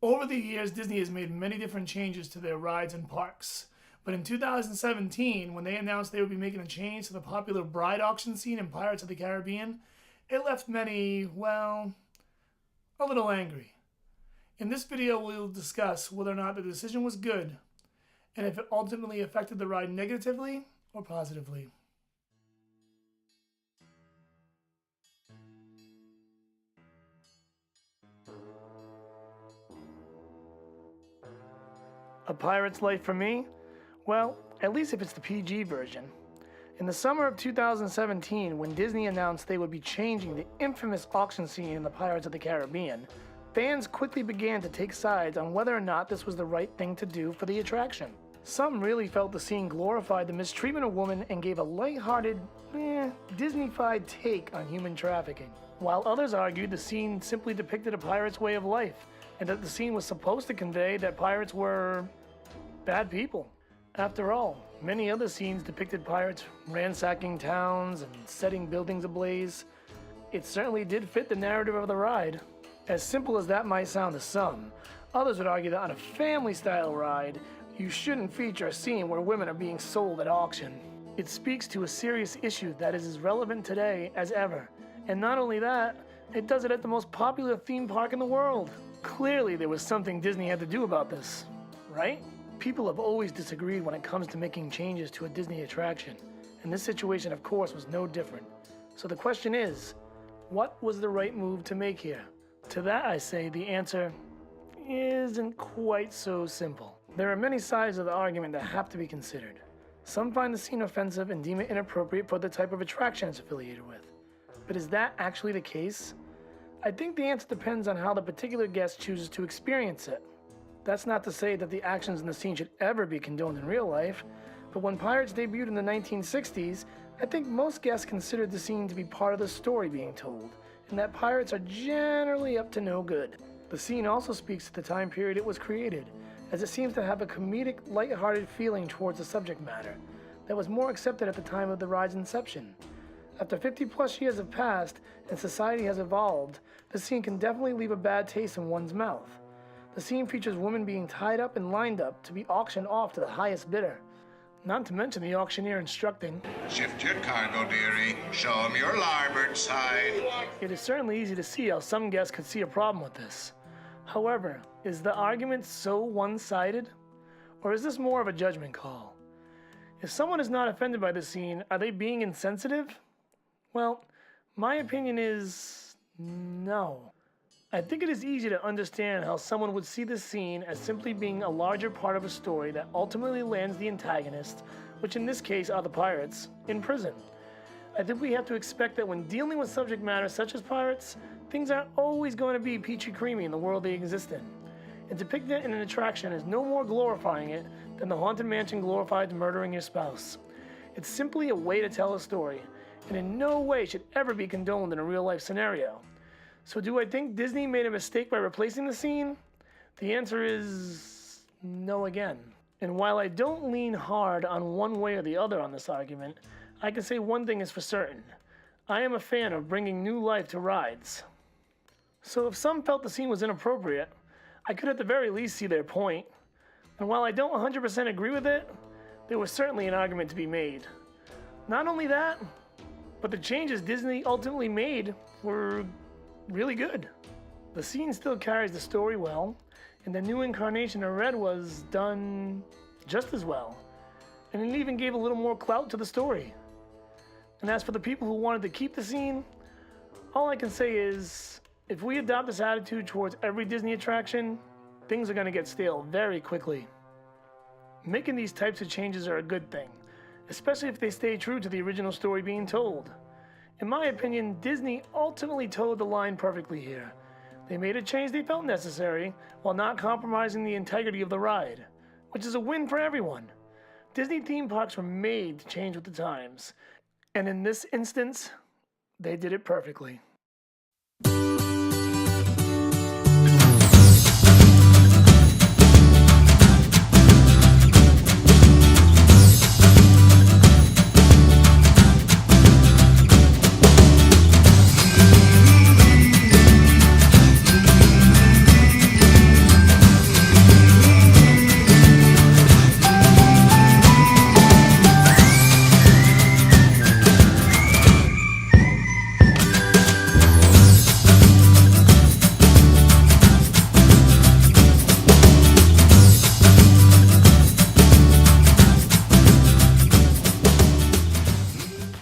Over the years, Disney has made many different changes to their rides and parks. But in 2017, when they announced they would be making a change to the popular bride auction scene in Pirates of the Caribbean, it left many, well, a little angry. In this video, we'll discuss whether or not the decision was good, and if it ultimately affected the ride negatively or positively. A pirate's life for me? Well, at least if it's the PG version. In the summer of 2017, when Disney announced they would be changing the infamous auction scene in the Pirates of the Caribbean, fans quickly began to take sides on whether or not this was the right thing to do for the attraction. Some really felt the scene glorified the mistreatment of women and gave a lighthearted, Disney-fied take on human trafficking, while others argued the scene simply depicted a pirate's way of life, and that the scene was supposed to convey that pirates were bad people. After all, many other scenes depicted pirates ransacking towns and setting buildings ablaze. It certainly did fit the narrative of the ride. As simple as that might sound to some, others would argue that on a family-style ride, you shouldn't feature a scene where women are being sold at auction. It speaks to a serious issue that is as relevant today as ever. And not only that, it does it at the most popular theme park in the world. Clearly there was something Disney had to do about this, right? People have always disagreed when it comes to making changes to a Disney attraction, and this situation, of course, was no different. So the question is, what was the right move to make here? To that I say the answer isn't quite so simple. There are many sides of the argument that have to be considered. Some find the scene offensive and deem it inappropriate for the type of attraction it's affiliated with. But is that actually the case? I think the answer depends on how the particular guest chooses to experience it. That's not to say that the actions in the scene should ever be condoned in real life, but when Pirates debuted in the 1960s, I think most guests considered the scene to be part of the story being told, and that pirates are generally up to no good. The scene also speaks to the time period it was created, as it seems to have a comedic, light-hearted feeling towards the subject matter that was more accepted at the time of the ride's inception. After 50+ years have passed and society has evolved, the scene can definitely leave a bad taste in one's mouth. The scene features women being tied up and lined up to be auctioned off to the highest bidder. Not to mention the auctioneer instructing, "Shift your cargo, dearie. Show 'em your larboard side." It is certainly easy to see how some guests could see a problem with this. However, is the argument so one-sided? Or is this more of a judgment call? If someone is not offended by the scene, are they being insensitive? Well, my opinion is no. I think it is easy to understand how someone would see this scene as simply being a larger part of a story that ultimately lands the antagonist, which in this case are the pirates, in prison. I think we have to expect that when dealing with subject matter such as pirates, things aren't always going to be peachy creamy in the world they exist in. And depicting it in an attraction is no more glorifying it than the Haunted Mansion glorifies murdering your spouse. It's simply a way to tell a story, and in no way should ever be condoned in a real-life scenario. So do I think Disney made a mistake by replacing the scene? The answer is no again. And while I don't lean hard on one way or the other on this argument, I can say one thing is for certain. I am a fan of bringing new life to rides. So if some felt the scene was inappropriate, I could at the very least see their point. And while I don't 100% agree with it, there was certainly an argument to be made. Not only that, but the changes Disney ultimately made were really good. The scene still carries the story well, and the new incarnation of Red was done just as well, and it even gave a little more clout to the story. And as for the people who wanted to keep the scene, all I can say is, if we adopt this attitude towards every Disney attraction, things are going to get stale very quickly. Making these types of changes are a good thing, especially if they stay true to the original story being told. In my opinion, Disney ultimately towed the line perfectly here. They made a change they felt necessary while not compromising the integrity of the ride, which is a win for everyone. Disney theme parks were made to change with the times, and in this instance, they did it perfectly.